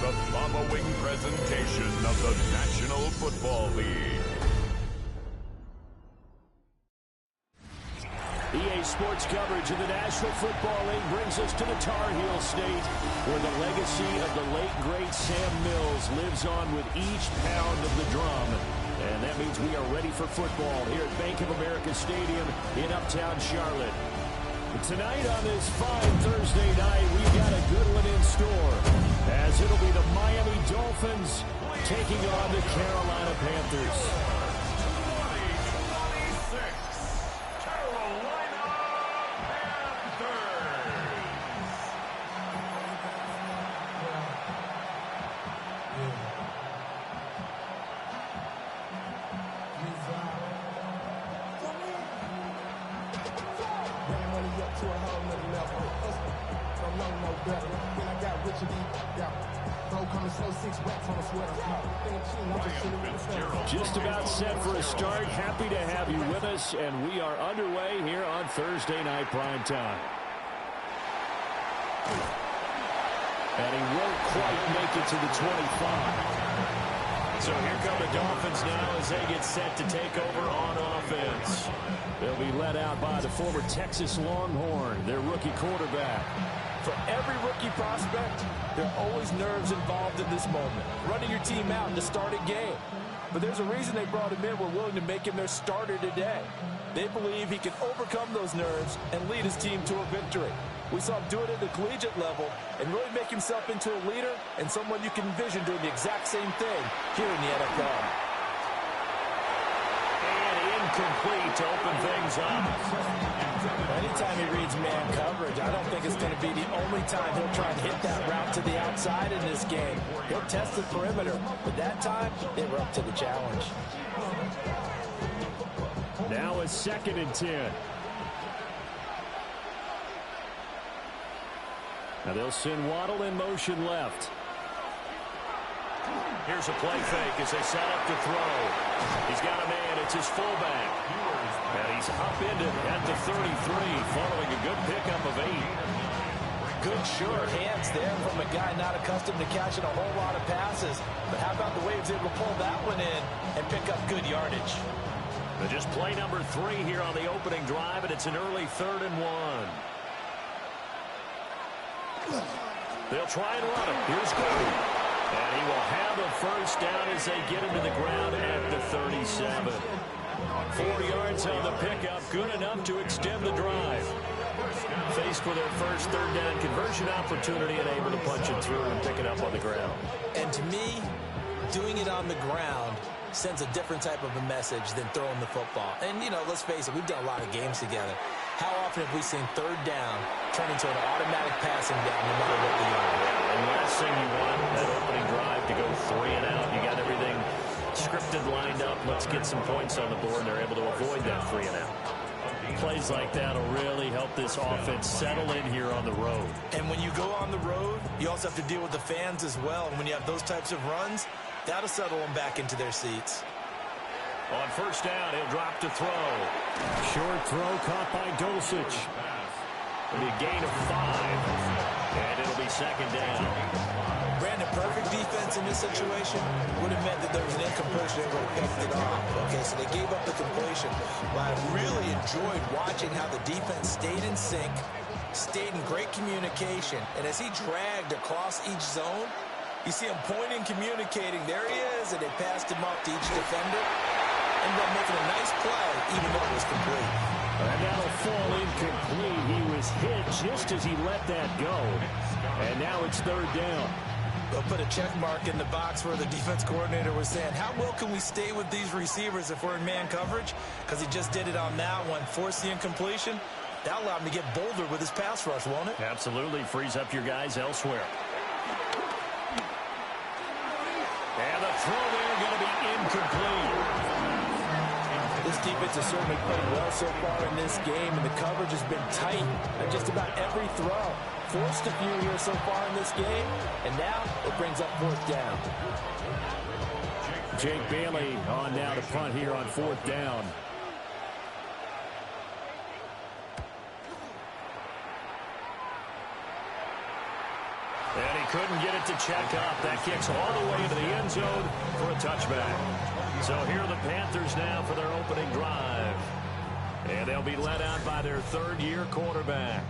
the following presentation of the National Football League. EA Sports coverage of the National Football League brings us to the Tar Heel State, where the legacy of the late, great Sam Mills lives on with each pound of the drum. And that means we are ready for football here at Bank of America Stadium in Uptown Charlotte. Tonight on this fine Thursday night, we've got a good one in store, as it'll be the Miami Dolphins taking on the Carolina Panthers. Just about set for a start. Happy to have you with us, and we are underway here on Thursday night prime time. And he won't quite make it to the 25. So here come the Dolphins now as they get set to take over on offense. They'll be led out by the former Texas Longhorn, their rookie quarterback. For every rookie prospect, there are always nerves involved in this moment. Running your team out to start a game. But there's a reason they brought him in. We're willing to make him their starter today. They believe he can overcome those nerves and lead his team to a victory. We saw him do it at the collegiate level and really make himself into a leader and someone you can envision doing the exact same thing here in the NFL. Incomplete to open things up. Anytime he reads man coverage, I don't think it's going to be the only time he'll try and hit that route to the outside in this game. He'll test the perimeter, but that time, they were up to the challenge. Now a 2nd and 10. Now they'll send Waddle in motion left. Here's a play fake as they set up to throw. He's got a man. It's his fullback. And he's upended at the 33 following a good pickup of 8. Good sure hands there from a guy not accustomed to catching a whole lot of passes. But how about the way he was able to pull that one in and pick up good yardage? But just play number 3 here on the opening drive, and it's an early 3rd and 1. They'll try and run him. Here's Cody. And he will have a first down as they get him to the ground at the 37. 4 yards on the pickup, good enough to extend the drive. Faced with their first 3rd down conversion opportunity and able to punch it through and pick it up on the ground. And to me, doing it on the ground sends a different type of a message than throwing the football. And, you know, let's face it, we've done a lot of games together. How often have we seen 3rd down turn into an automatic passing down no matter what we are? And last thing you want, that opening drive to go 3 and out. You got everything scripted, lined up. Let's get some points on the board, and they're able to avoid that 3 and out. Plays like that will really help this offense settle in here on the road. And when you go on the road, you also have to deal with the fans as well. And when you have those types of runs, that'll settle them back into their seats. On first down, he'll drop to throw. Short throw caught by Dulcich. It'll be a gain of 5. And it'll be 2nd down. Brandon, perfect defense in this situation would have meant that there was an incompletion that would have picked it off. Okay, so they gave up the completion. But I really enjoyed watching how the defense stayed in sync, stayed in great communication. And as he dragged across each zone, you see him pointing, communicating. There he is, and they passed him off to each defender. Ended up making a nice play, even though it was complete. And that'll fall incomplete. He was hit just as he let that go. And now it's 3rd down. They'll put a check mark in the box where the defense coordinator was saying, how well can we stay with these receivers if we're in man coverage? Because he just did it on that one, forced the incompletion. That allowed him to get bolder with his pass rush, won't it? Absolutely. Frees up your guys elsewhere. And the throw there going to be incomplete. This defense has certainly played well so far in this game, and the coverage has been tight on just about every throw. Forced a few here so far in this game, and now it brings up 4th down. Jake Bailey on now to punt here on 4th down. And he couldn't get it to check up. That kicks all the way into the end zone for a touchback. So here are the Panthers now for their opening drive. And they'll be led out by their third-year quarterback.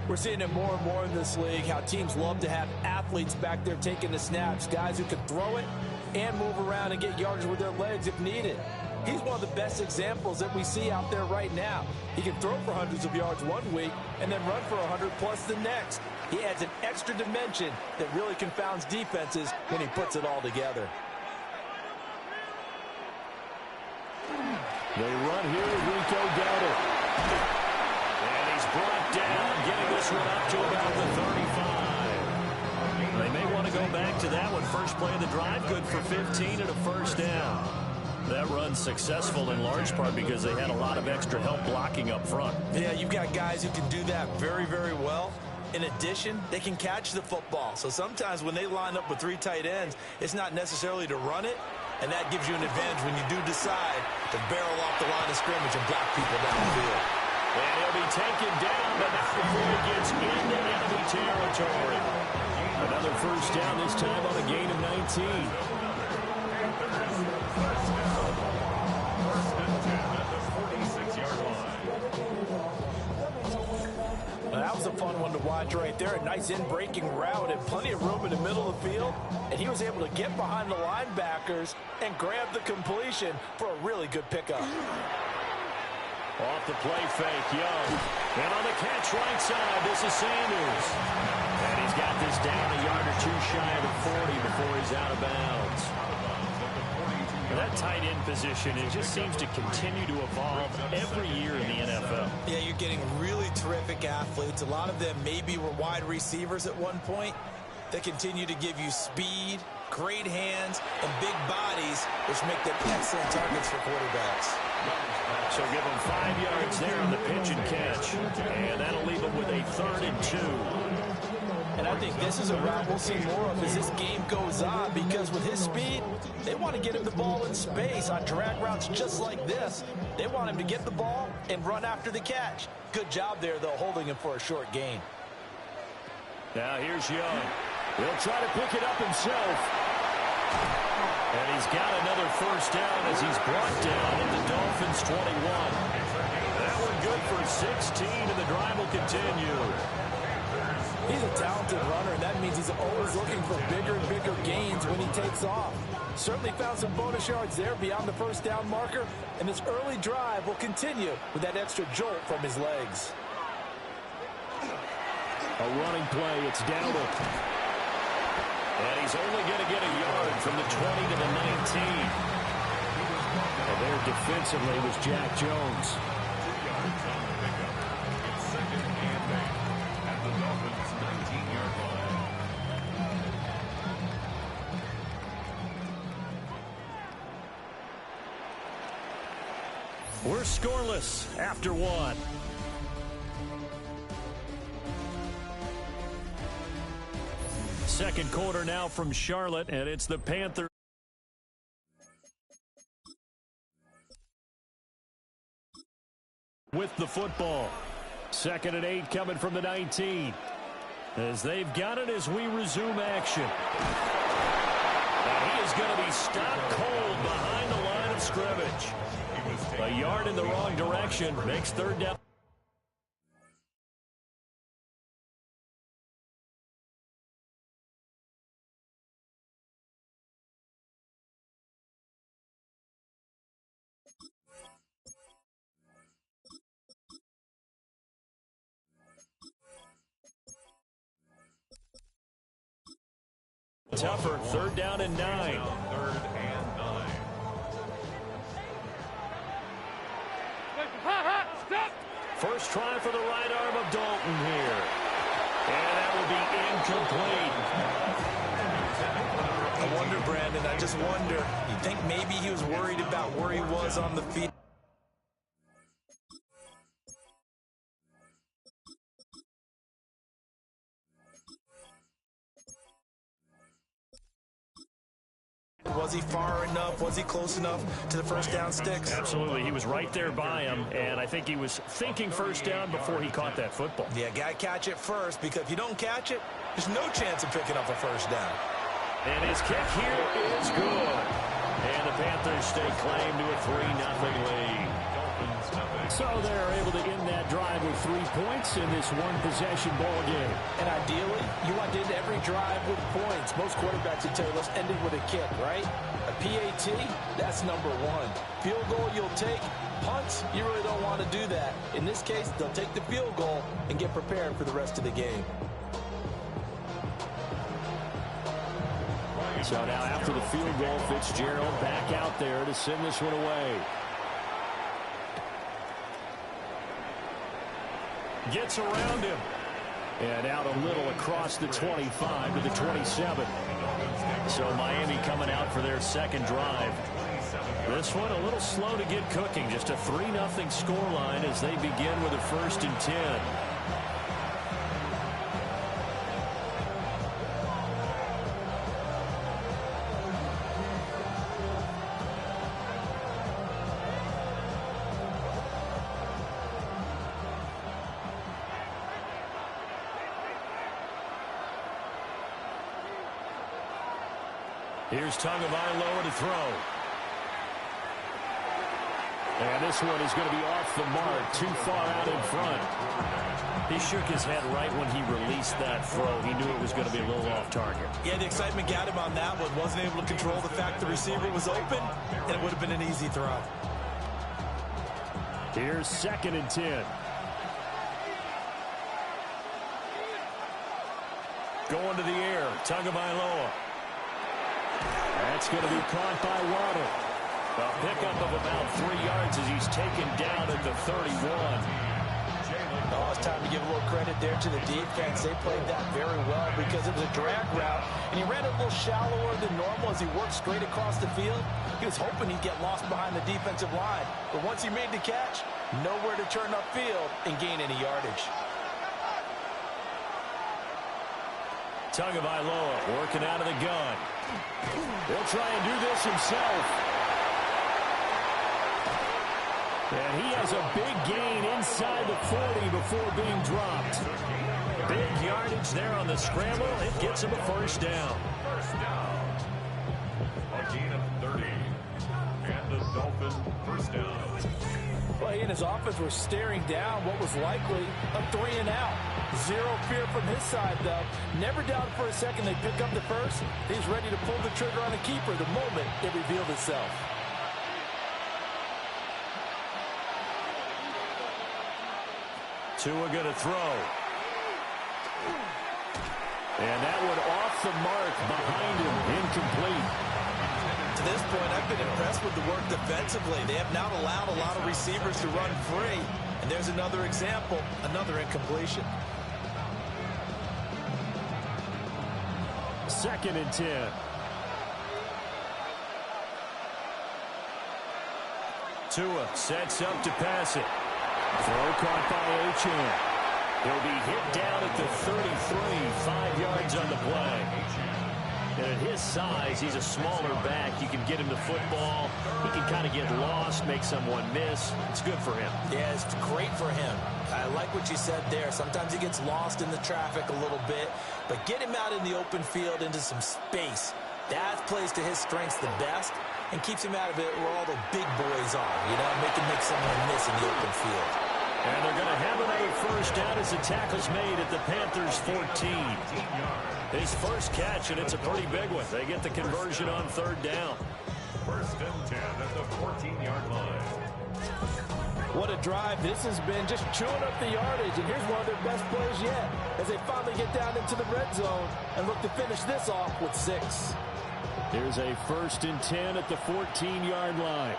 We're seeing it more and more in this league, how teams love to have athletes back there taking the snaps, guys who can throw it and move around and get yardage with their legs if needed. He's one of the best examples that we see out there right now. He can throw for hundreds of yards one week and then run for 100+ the next. He adds an extra dimension that really confounds defenses when he puts it all together. They run here with Rico Dowdle. And he's brought down, getting this one up to about the 35. They may want to go back to that one. First play of the drive, good for 15 and a first down. That run's successful in large part because they had a lot of extra help blocking up front. Yeah, you've got guys who can do that very, very well. In addition, they can catch the football. So sometimes when they line up with 3 tight ends, it's not necessarily to run it, and that gives you an advantage when you do decide to barrel off the line of scrimmage and block people downfield. And he'll be taken down, but not before he gets into enemy territory. Another first down, this time on a gain of 19. That was a fun one to watch right there. A nice in-breaking route and plenty of room in the middle of the field. And he was able to get behind the linebackers and grab the completion for a really good pickup. Off the play fake, Young. And on the catch right side, this is Sanders. And he's got this down a yard or two shy of the 40 before he's out of bounds. That tight end position, it just seems to continue to evolve every year in the NFL. Yeah, you're getting really terrific athletes. A lot of them maybe were wide receivers at one point. They continue to give you speed, great hands, and big bodies, which make them excellent targets for quarterbacks. So give them 5 yards there on the pitch and catch. And that'll leave them with a 3rd and 2. And I think this is a route we'll see more of as this game goes on, because with his speed, they want to get him the ball in space on drag routes just like this. They want him to get the ball and run after the catch. Good job there, though, holding him for a short gain. Now here's Young. He'll try to pick it up himself. And he's got another first down as he's brought down at the Dolphins 21. That one good for 16, and the drive will continue. He's a talented runner, and that means he's always looking for bigger and bigger gains when he takes off. Certainly found some bonus yards there beyond the first down marker, and this early drive will continue with that extra jolt from his legs. A running play, it's Dowdle. And he's only going to get a yard from the 20 to the 19. And there defensively was Jack Jones. We're scoreless after 1. Second quarter now from Charlotte, and it's the Panthers with the football. 2nd and 8 coming from the 19. As they've got it as we resume action. And he is going to be stopped cold behind the line of scrimmage. A yard in the wrong direction makes 3rd down. Tougher, 3rd down and 9. First try for the right arm of Dalton here. And that will be incomplete. I wonder, Brandon, I just wonder, you think maybe he was worried about where he was on the field? Was he far enough? Was he close enough to the first down sticks? Absolutely. He was right there by him, and I think he was thinking first down before he caught that football. Yeah, got to catch it first, because if you don't catch it, there's no chance of picking up a first down. And his kick here is good. And the Panthers stake claim to a 3-0 lead. So they're able to end that drive with 3 points in this one-possession ball game. And ideally, you want to end every drive with points. Most quarterbacks would tell you, let's end it with a kick, right? A PAT, that's number one. Field goal you'll take. Punts, you really don't want to do that. In this case, they'll take the field goal and get prepared for the rest of the game. So now after the field goal, Fitzgerald back out there to send this one away. Gets around him. And out a little across the 25 to the 27. So Miami coming out for their second drive. This one a little slow to get cooking. Just a 3-0 scoreline as they begin with a 1st and 10. Here's Tagovailoa to throw. And this one is going to be off the mark, too far out in front. He shook his head right when he released that throw. He knew it was going to be a little off target. Yeah, the excitement got him on that one. Wasn't able to control the fact the receiver was open, and it would have been an easy throw. Here's 2nd and 10. Going to the air, Tagovailoa. That's going to be caught by Waddle. A pickup of about 3 yards as he's taken down at the 31. Oh, it's time to give a little credit there to the defense. They played that very well because it was a drag route, and he ran a little shallower than normal as he worked straight across the field. He was hoping he'd get lost behind the defensive line, but once he made the catch, nowhere to turn upfield and gain any yardage. Tagovailoa working out of the gun. He'll try and do this himself. And he has a big gain inside the 40 before being dropped. Big yardage there on the scramble. It gets him a 1st down. A gain of 30. And the Dolphins 1st down. Well, he and his offense were staring down what was likely a 3-and-out. Zero fear from his side, though. Never doubted for a second they pick up the first. He's ready to pull the trigger on a keeper the moment it revealed itself. Tua going to throw. And that one off the mark behind him. Incomplete. To this point, I've been impressed with the work defensively. They have not allowed a lot of receivers to run free. And there's another example, another incompletion. 2nd and 10. Tua sets up to pass it. Throw caught by Achane. He'll be hit down at the 33, 5 yards on the play. And at his size, he's a smaller back. You can get him the football. He can kind of get lost, make someone miss. It's good for him. Yeah, it's great for him. I like what you said there. Sometimes he gets lost in the traffic a little bit, but get him out in the open field into some space. That plays to his strengths the best and keeps him out of it where all the big boys are, you know, make someone miss in the open field. And they're going to have another 1st down as the tackle's made at the Panthers' 14. His first catch, and it's a pretty big one. They get the conversion on 3rd down. 1st and 10 at the 14-yard line. What a drive this has been, just chewing up the yardage. And here's one of their best plays yet as they finally get down into the red zone and look to finish this off with 6. Here's a 1st and 10 at the 14-yard line.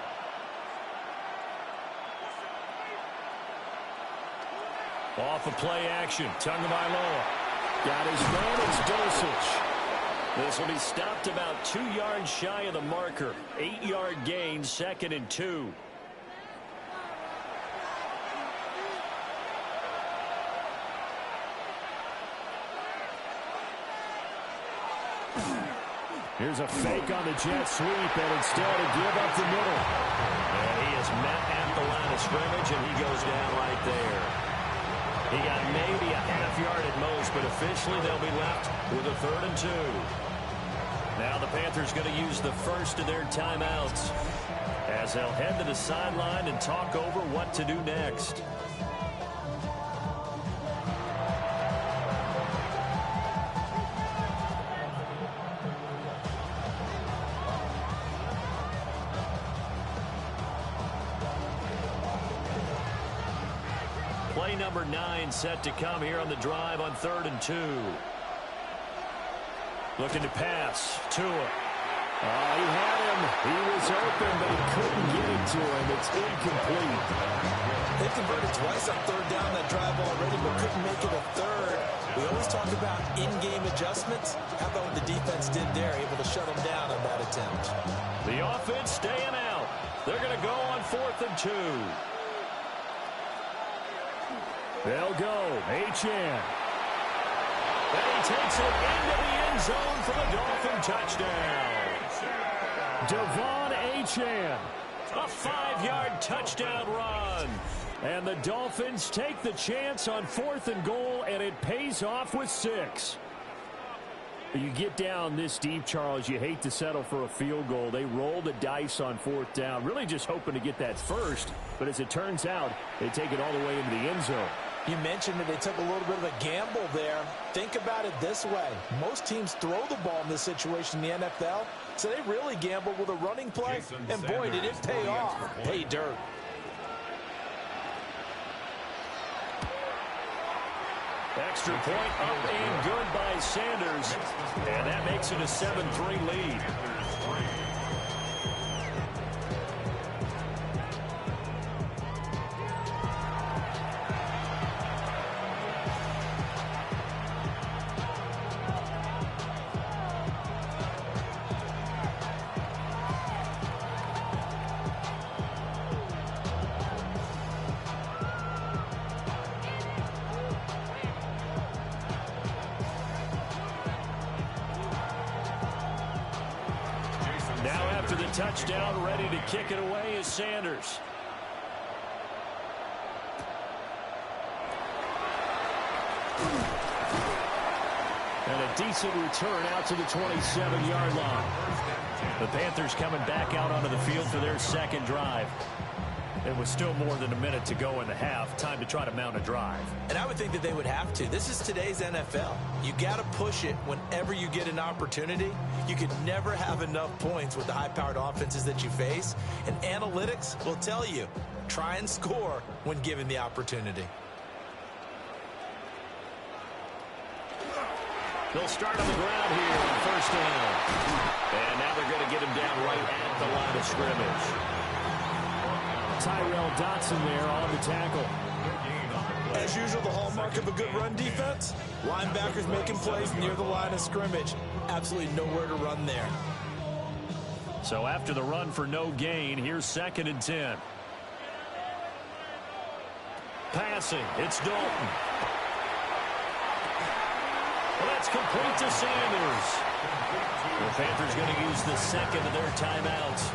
Off of play action, Tagovailoa. Got his man, it's Dulcich. This will be stopped about 2 yards shy of the marker. 8-yard gain, 2nd and 2. Here's a fake on the jet sweep, and instead a give up the middle. And he is met at the line of scrimmage, and he goes down right there. He got maybe a half yard at most, but officially they'll be left with a 3rd and 2. Now the Panthers going to use the first of their timeouts as they'll head to the sideline and talk over what to do next. Play number 9 set to come here on the drive on 3rd and 2. Looking to pass. Tua. He had him. He was open, but he couldn't get it to him. It's incomplete. They converted twice on 3rd down that drive already, but couldn't make it a 3rd. We always talk about in-game adjustments. How about what the defense did there, able to shut them down on that attempt? The offense staying out. They're going to go on 4th and 2. They'll go. Achane. And he takes it into the end zone for the Dolphin touchdown. Devon Achane. A 5-yard touchdown run. And the Dolphins take the chance on 4th and goal, and it pays off with 6. You get down this deep, Charles, you hate to settle for a field goal. They roll the dice on 4th down, really just hoping to get that first. But as it turns out, they take it all the way into the end zone. You mentioned that they took a little bit of a gamble there. Think about it this way. Most teams throw the ball in this situation in the NFL, so they really gamble with a running play. And boy, did it pay off. Pay dirt. Extra point up and good by Sanders. And that makes it a 7-3 lead. Now after the touchdown, ready to kick it away is Sanders. And a decent return out to the 27-yard line. The Panthers coming back out onto the field for their second drive. It was still more than a minute to go in the half. Time to try to mount a drive. And I would think that they would have to. This is today's NFL. You got to push it whenever you get an opportunity. You can never have enough points with the high-powered offenses that you face. And analytics will tell you, try and score when given the opportunity. They'll start on the ground here on 1st down. And now they're going to get him down right at the line of scrimmage. Tyrell Dotson there on the tackle. As usual, the hallmark of a good run defense, linebackers making plays near the line of scrimmage. Absolutely nowhere to run there. So after the run for no gain, here's 2nd and 10. Passing, it's Dalton. Well, that's complete to Sanders. The Panthers going to use the second of their timeouts,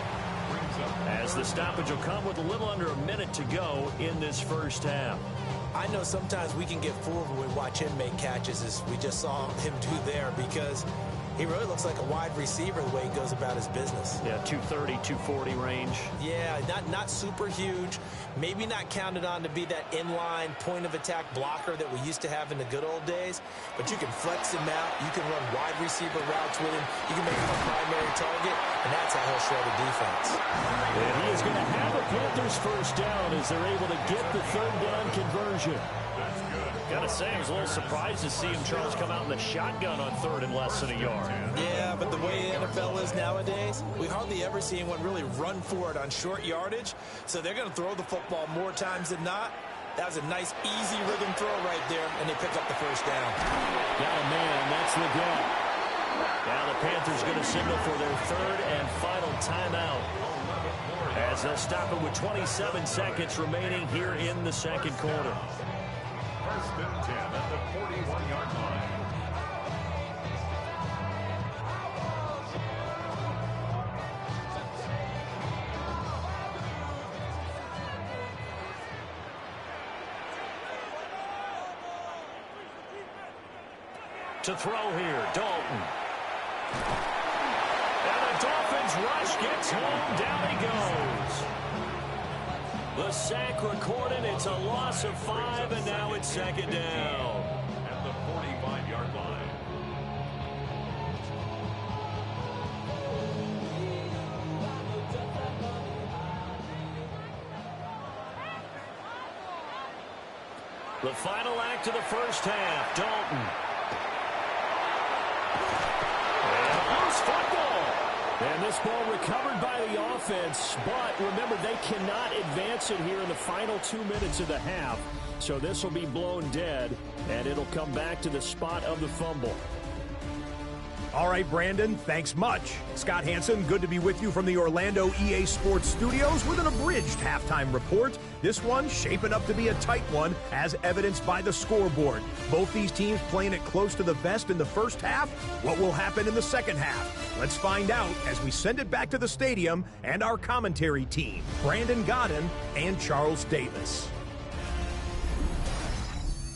as the stoppage will come with a little under a minute to go in this first half. I know sometimes we can get fooled when we watch him make catches, as we just saw him do there, because he really looks like a wide receiver the way he goes about his business. Yeah, 230, 240 range. Yeah, not super huge. Maybe not counted on to be that inline point-of-attack blocker that we used to have in the good old days. But you can flex him out. You can run wide receiver routes with him. You can make him a primary target, and that's how he'll shred a defense. And he is going to have a Panthers first down as they're able to get the 3rd down conversion. Gotta say, I was a little surprised to see him, Charles, come out in the shotgun on 3rd and less than a yard. Yeah, but the way the NFL is nowadays, we hardly ever see anyone really run for it on short yardage. So they're going to throw the football more times than not. That was a nice, easy rhythm throw right there, and they pick up the first down. Got a man, that's the gap. Now the Panthers going to signal for their 3rd and final timeout, as they'll stop it with 27 seconds remaining here in the second quarter. 1st and 10 at the 41-yard line. To throw here, Dalton. And the Dolphins rush gets home. Down he goes. The sack recorded. It's a loss of 5, and now it's second down. At the 45-yard line. The final act of the first half, Dalton. And loose football. And this ball recovered by the offense, but remember, they cannot advance it here in the final 2 minutes of the half. So this will be blown dead, and it'll come back to the spot of the fumble. All right, Brandon, thanks much. Scott Hansen, good to be with you from the Orlando EA Sports Studios with an abridged halftime report. This one shaping up to be a tight one, as evidenced by the scoreboard. Both these teams playing it close to the vest in the first half. What will happen in the second half? Let's find out as we send it back to the stadium and our commentary team, Brandon Godden and Charles Davis.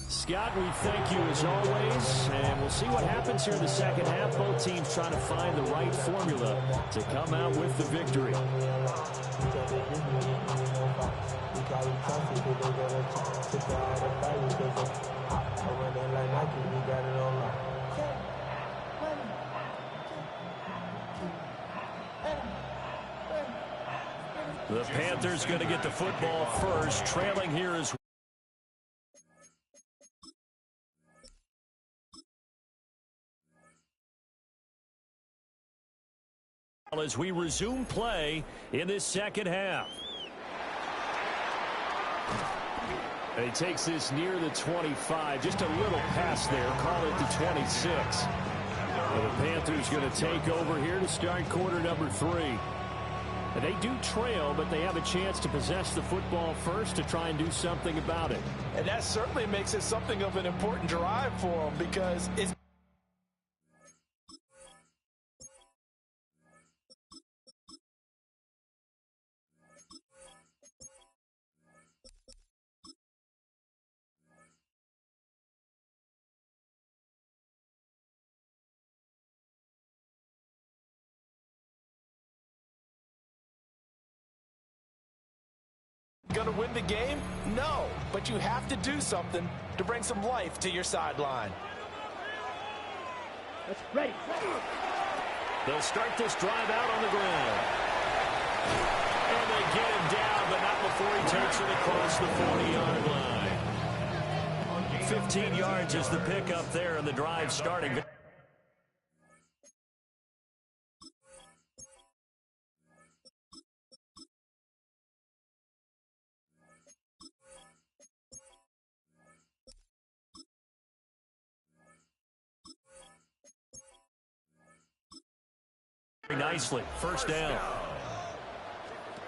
Scott, we thank you as always, and we'll see what happens here in the second half. Both teams trying to find the right formula to come out with the victory. The Panthers going to get the football first, trailing here as well. As we resume play in this second half. And he takes this near the 25, just a little pass there, call it the 26. Well, the Panthers going to take over here to start quarter number 3. And they do trail, but they have a chance to possess the football first to try and do something about it. And that certainly makes it something of an important drive for them, because it's going to win the game? No, but you have to do something to bring some life to your sideline. That's ready. They'll start this drive out on the ground. And they get him down, but not before he takes it across the 40-yard line. 15 yards is the pickup there, and the drive starting. Nicely. First down.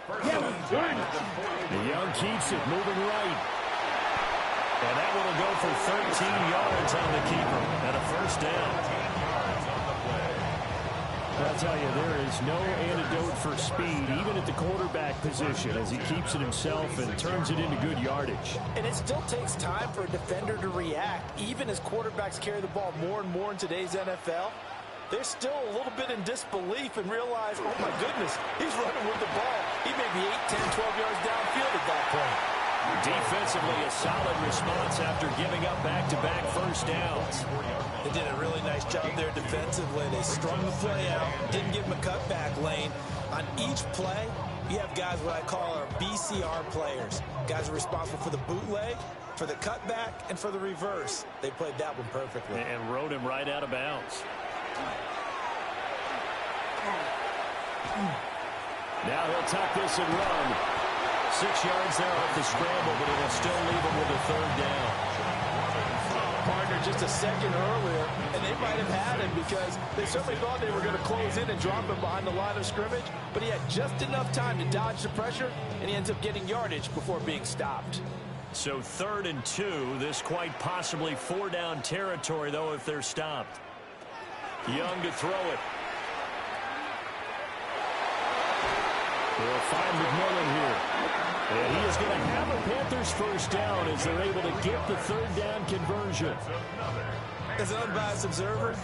The Young keeps it moving right. And that one will go for 13 yards on the keeper. And a first down. I'll tell you, there is no antidote for speed, even at the quarterback position, as he keeps it himself and turns it into good yardage. And it still takes time for a defender to react, even as quarterbacks carry the ball more and more in today's NFL. They're still a little bit in disbelief and realize, oh my goodness, he's running with the ball. He may be 8, 10, 12 yards downfield at that point. Defensively, a solid response after giving up back-to-back first downs. They did a really nice job there defensively. They strung the play out, didn't give him a cutback lane. On each play, you have guys what I call our BCR players. Guys are responsible for the bootleg, for the cutback, and for the reverse. They played that one perfectly. And rode him right out of bounds. Now he'll tuck this and run. 6 yards there off the scramble, but it'll still leave him with a third down. Partner just a second earlier, and they might have had him because they certainly thought they were going to close in and drop him behind the line of scrimmage, but he had just enough time to dodge the pressure, and he ends up getting yardage before being stopped. So 3rd and 2, this quite possibly 4-down territory, though, if they're stopped. Young to throw it. They'll find McMillan here. And he is going to have a Panthers first down as they're able to get the 3rd down conversion. As an unbiased observer,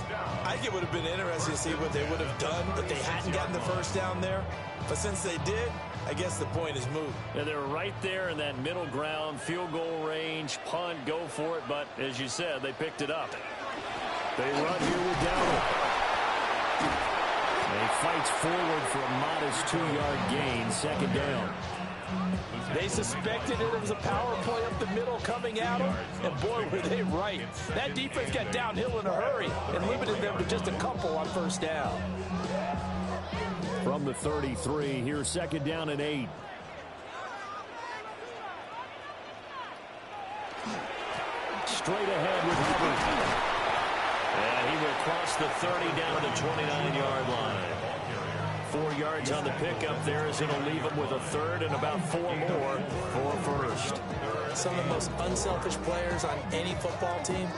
I think it would have been interesting to see what they would have done if they hadn't gotten the first down there. But since they did, I guess the point is moot. Yeah, they were right there in that middle ground, field goal range, punt, go for it. But as you said, they picked it up. They run here with Dowdle. They fights forward for a modest 2-yard gain, second down. They suspected it was a power play up the middle coming at them, and boy, were they right. That defense got downhill in a hurry and limited them to just a couple on first down. From the 33, here's second down and 8. Straight ahead with Hubbard. And he will cross the 30 down to the 29-yard line. 4 yards on the pickup there as it'll leave him with a third and about 4 more for first. Some of the most unselfish players on any football team,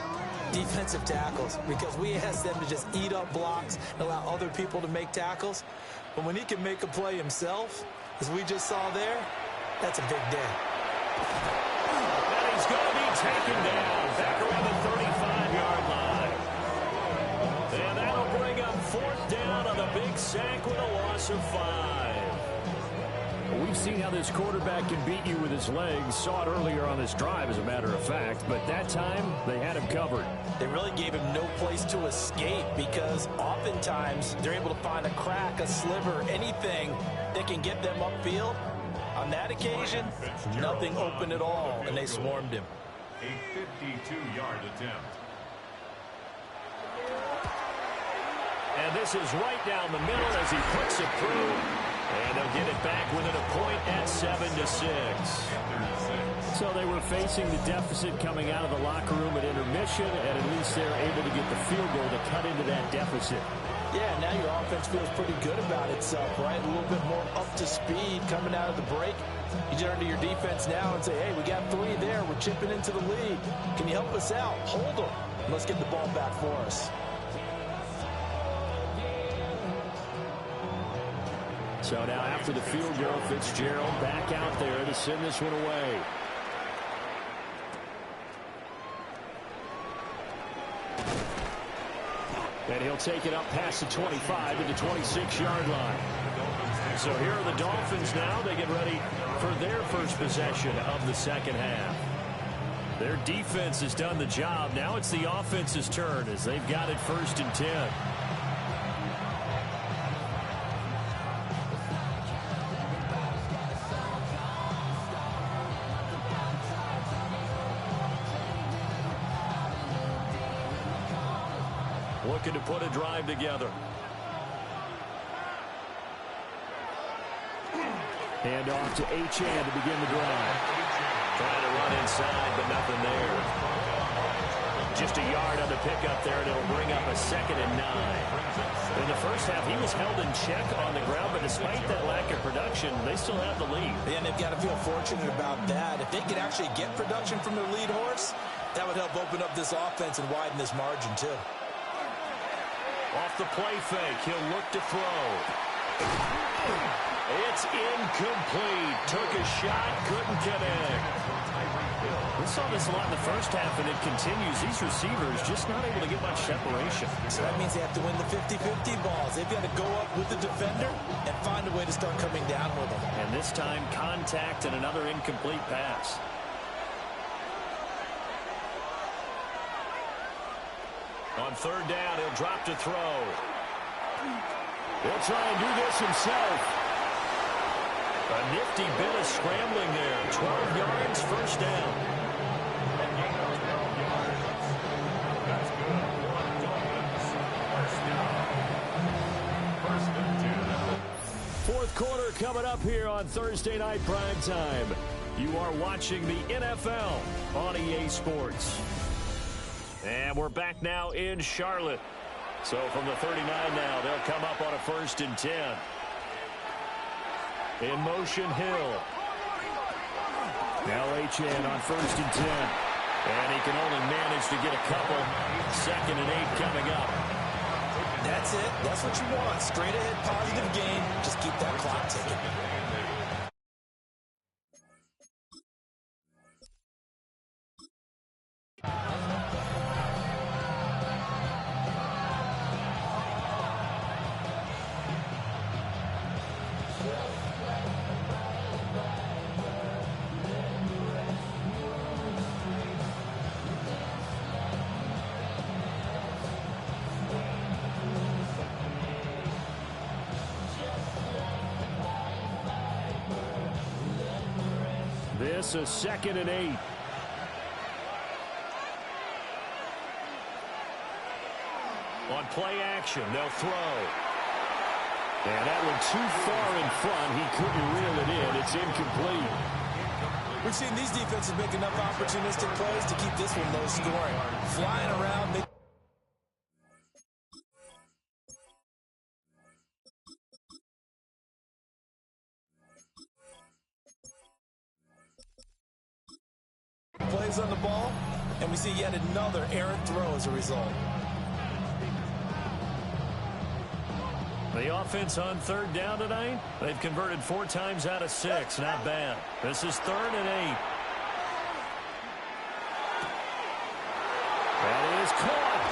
defensive tackles, because we ask them to just eat up blocks and allow other people to make tackles. But when he can make a play himself, as we just saw there, that's a big day. And he's going to be taken down back around the 35-yard line. And that'll bring up fourth down on the big sack with a loss of 5. We've seen how this quarterback can beat you with his legs. Saw it earlier on this drive, as a matter of fact. But that time, they had him covered. They really gave him no place to escape because oftentimes they're able to find a crack, a sliver, anything that can get them upfield. On that occasion, nothing open at all, and they swarmed him. A 52-yard attempt. And this is right down the middle as he puts it through. And they'll get it back within a point at 7-6. So they were facing the deficit coming out of the locker room at intermission, and at least they're able to get the field goal to cut into that deficit. Yeah, now your offense feels pretty good about itself, right? A little bit more up to speed coming out of the break. You turn to your defense now and say, hey, we got 3 there. We're chipping into the lead. Can you help us out? Hold them. Let's get the ball back for us. So now after the field goal, Fitzgerald back out there to send this one away. And he'll take it up past the 25 to the 26-yard line. So here are the Dolphins now. They get ready for their first possession of the second half. Their defense has done the job. Now it's the offense's turn as they've got it 1st and 10. Looking to put a drive together. Hand off to Achane to begin the drive. Trying to run inside, but nothing there. Just a yard on the pickup there, and it'll bring up a 2nd and 9. In the first half, he was held in check on the ground, but despite that lack of production, they still have the lead. Yeah, and they've got to feel fortunate about that. If they could actually get production from their lead horse, that would help open up this offense and widen this margin, too. Off the play fake, he'll look to throw. It's incomplete. Took a shot, couldn't connect. We saw this a lot in the first half, and it continues. These receivers just not able to get much separation. So that means they have to win the 50-50 balls. They've got to go up with the defender and find a way to start coming down with them. And this time, contact and another incomplete pass. On 3rd down, he'll drop to throw. He'll try and do this himself. A nifty bit of scrambling there. 12 yards, 1st down. Fourth quarter coming up here on Thursday Night Primetime. You are watching the NFL on EA Sports. And we're back now in Charlotte. So from the 39 now, they'll come up on a 1st and 10. In motion, Hill. Now Achane on 1st and 10. And he can only manage to get a couple. 2nd and 8 coming up. That's it. That's what you want. Straight ahead, positive gain. Just keep that clock ticking. this a 2nd and 8. On play action, they'll throw. And that one too far in front. He couldn't reel it in. It's incomplete. We've seen these defenses make enough opportunistic plays to keep this one low scoring. Flying around. Plays on the ball, and we see yet another errant throw as a result. The offense on 3rd down tonight, they've converted 4 times out of 6. Not bad. This is 3rd and 8. That is caught.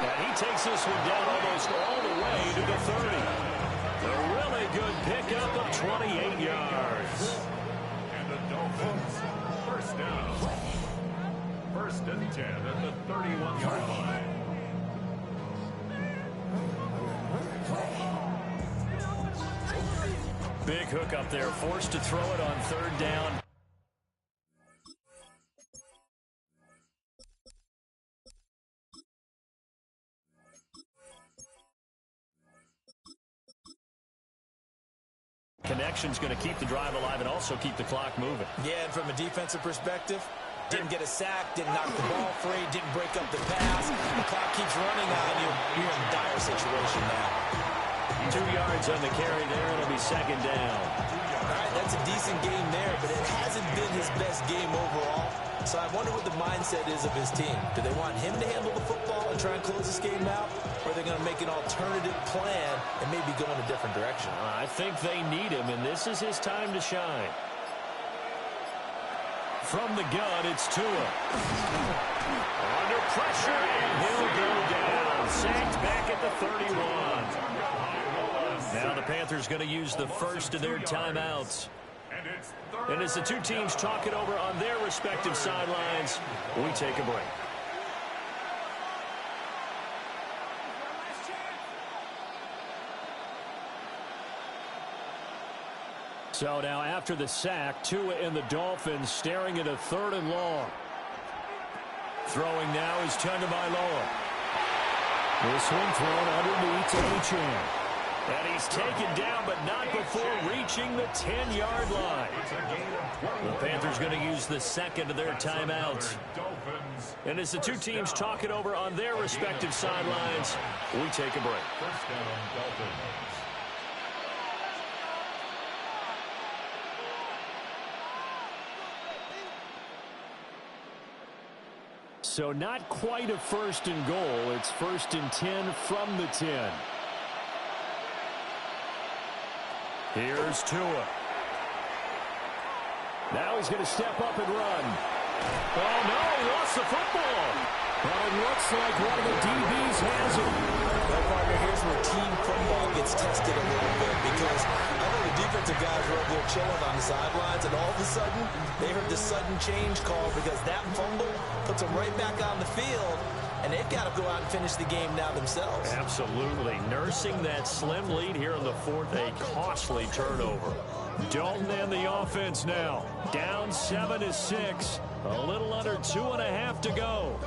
And he takes this one down almost all the way to the 30. A really good pickup of 28 yards. And the Dolphins, 1st down. 1st and 10 at the 31-yard line. Big hook up there, forced to throw it on 3rd down. Connection's going to keep the drive alive and also keep the clock moving. Yeah, and from a defensive perspective, didn't get a sack, didn't knock the ball free, didn't break up the pass. The clock keeps running on you. You're in a dire situation now. 2 yards on the carry there. It'll be 2nd down. All right, that's a decent game there, but it hasn't been his best game overall. So I wonder what the mindset is of his team. Do they want him to handle the football and try and close this game out? Or are they going to make an alternative plan and maybe go in a different direction? I think they need him, and this is his time to shine. From the gun, it's Tua. Under pressure, and he'll go down. Sacked back at the 31. Now the Panthers going to use the first of their timeouts. And as the two teams talk it over on their respective sidelines, we take a break. So now after the sack, Tua and the Dolphins staring at a 3rd and long. Throwing now is Tagovailoa. This one thrown underneath to Achane. And he's taken down, but not before reaching the 10-yard line. The Panthers going to use the 2nd of their timeouts. And as the two teams talk it over on their respective sidelines, we take a break. First down, Dolphins. So not quite a 1st and goal. It's 1st and 10 from the 10. Here's Tua. Now he's going to step up and run. Oh, no, he lost the football. But it looks like one of the DBs has it. Well, partner, here's where team football gets tested a little bit because I know the defensive guys were over there chilling on the sidelines, and all of a sudden, they heard the sudden change call because that fumble puts them right back on the field, and they've got to go out and finish the game now themselves. Absolutely. Nursing that slim lead here in the 4th, a costly turnover. Dalton and the offense now. Down 7-6. A little under 2.5 to go.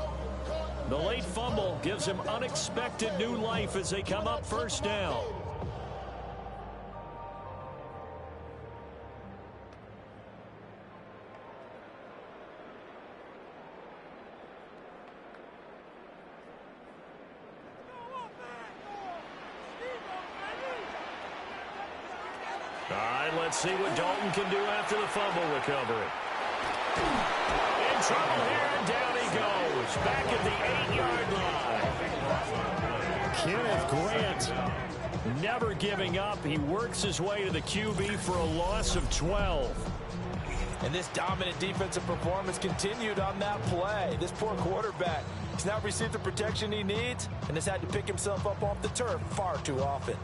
The late fumble gives him unexpected new life as they come up 1st down. All right, let's see what Dalton can do after the fumble recovery. In trouble here, and down he goes. Back at the 8-yard line. Kenneth Grant never giving up. He works his way to the QB for a loss of 12. And this dominant defensive performance continued on that play. This poor quarterback, he's now received the protection he needs and has had to pick himself up off the turf far too often.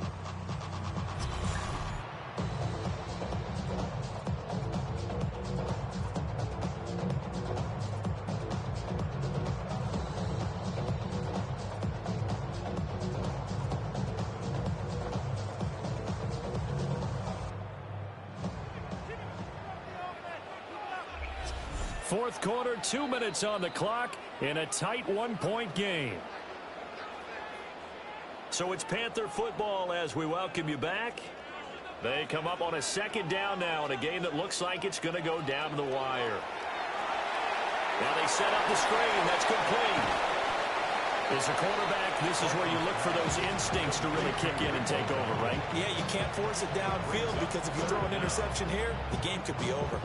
Fourth quarter, 2 minutes on the clock in a tight one-point game. So it's Panther football as we welcome you back. They come up on a second down now in a game that looks like it's going to go down to the wire. Now they set up the screen. That's complete. As a quarterback, this is where you look for those instincts to really kick in and take over, right? Yeah, you can't force it downfield because if you throw an interception here, the game could be over.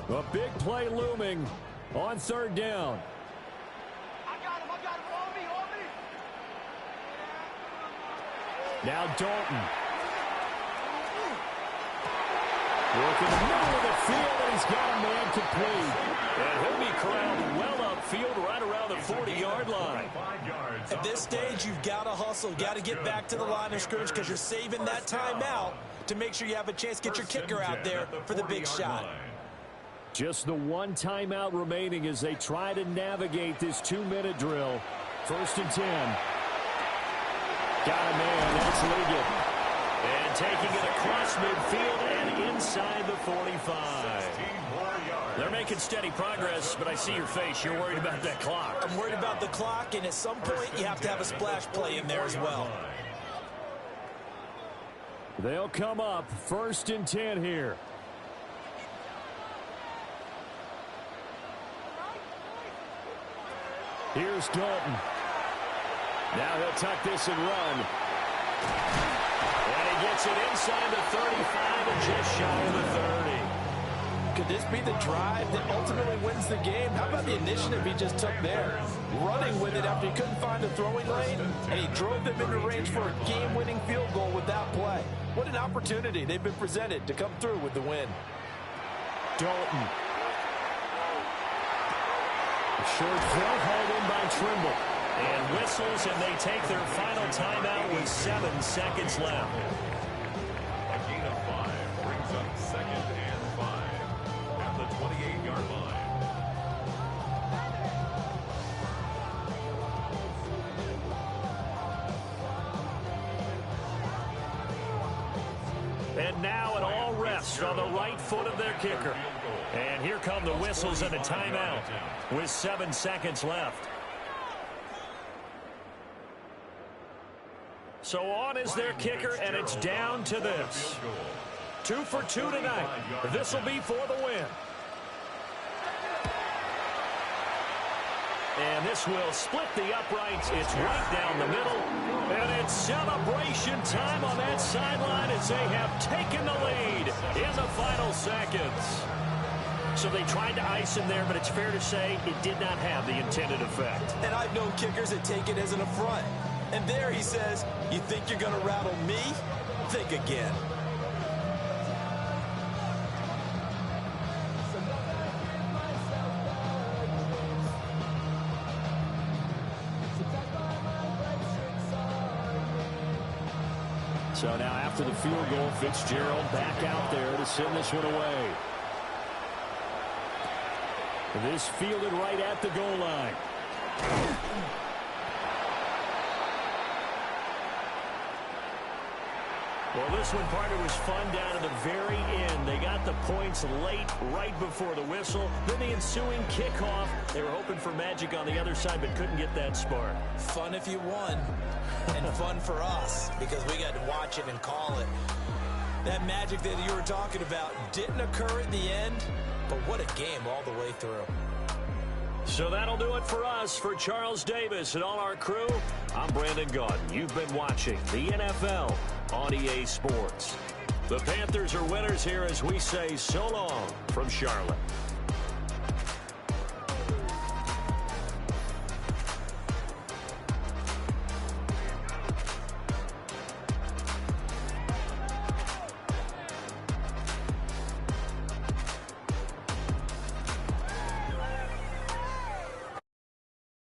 A big play looming on third down. I got him, on me. Now Dalton. Working the middle of the field, and he's got a man complete. And he'll be corralled well upfield right around the 40-yard line. At this stage, you've got to hustle. Got to get back to the line of scrimmage because you're saving that timeout to make sure you have a chance to get your kicker out there for the big shot. Just the one timeout remaining as they try to navigate this 2-minute drill. First and 10. Got a man. That's Liggett. And taking it across midfield and inside the 45. They're making steady progress, but I see your face. You're worried about that clock. I'm worried about the clock, and at some point you have to have a splash play in there as well. They'll come up first and 10 here. Here's Dalton. Now he'll tuck this and run. And he gets it inside the 35 and just shy of the 30. Could this be the drive that ultimately wins the game? How about the initiative he just took there? Running with it after he couldn't find a throwing lane, and he drove them into range for a game-winning field goal with that play. What an opportunity they've been presented to come through with the win. Dalton. Short throw hauled in by Trimble. And whistles, and they take their final timeout with 7 seconds left. A gain of 5 brings up 2nd and 5 at the 28-yard line. And now it all rests on the right foot of their kicker. And here come the whistles and a timeout with 7 seconds left. So on is their kicker, and it's down to this. 2 for 2 tonight. This will be for the win. And this will split the uprights. It's right down the middle. And it's celebration time on that sideline as they have taken the lead in the final seconds. So they tried to ice him there, but it's fair to say it did not have the intended effect. And I've known kickers that take it as an affront. And there he says, you think you're going to rattle me? Think again. So now after the field goal, Fitzgerald back out there to send this one away. This fielded right at the goal line. Well, this one, partner, was fun down to the very end. They got the points late, right before the whistle. Then the ensuing kickoff. They were hoping for magic on the other side, but couldn't get that spark. Fun if you won, and fun for us, because we got to watch it and call it. That magic that you were talking about didn't occur at the end, but what a game all the way through. So that'll do it for us. For Charles Davis and all our crew, I'm Brandon Gaudin. You've been watching the NFL on EA Sports. The Panthers are winners here as we say so long from Charlotte.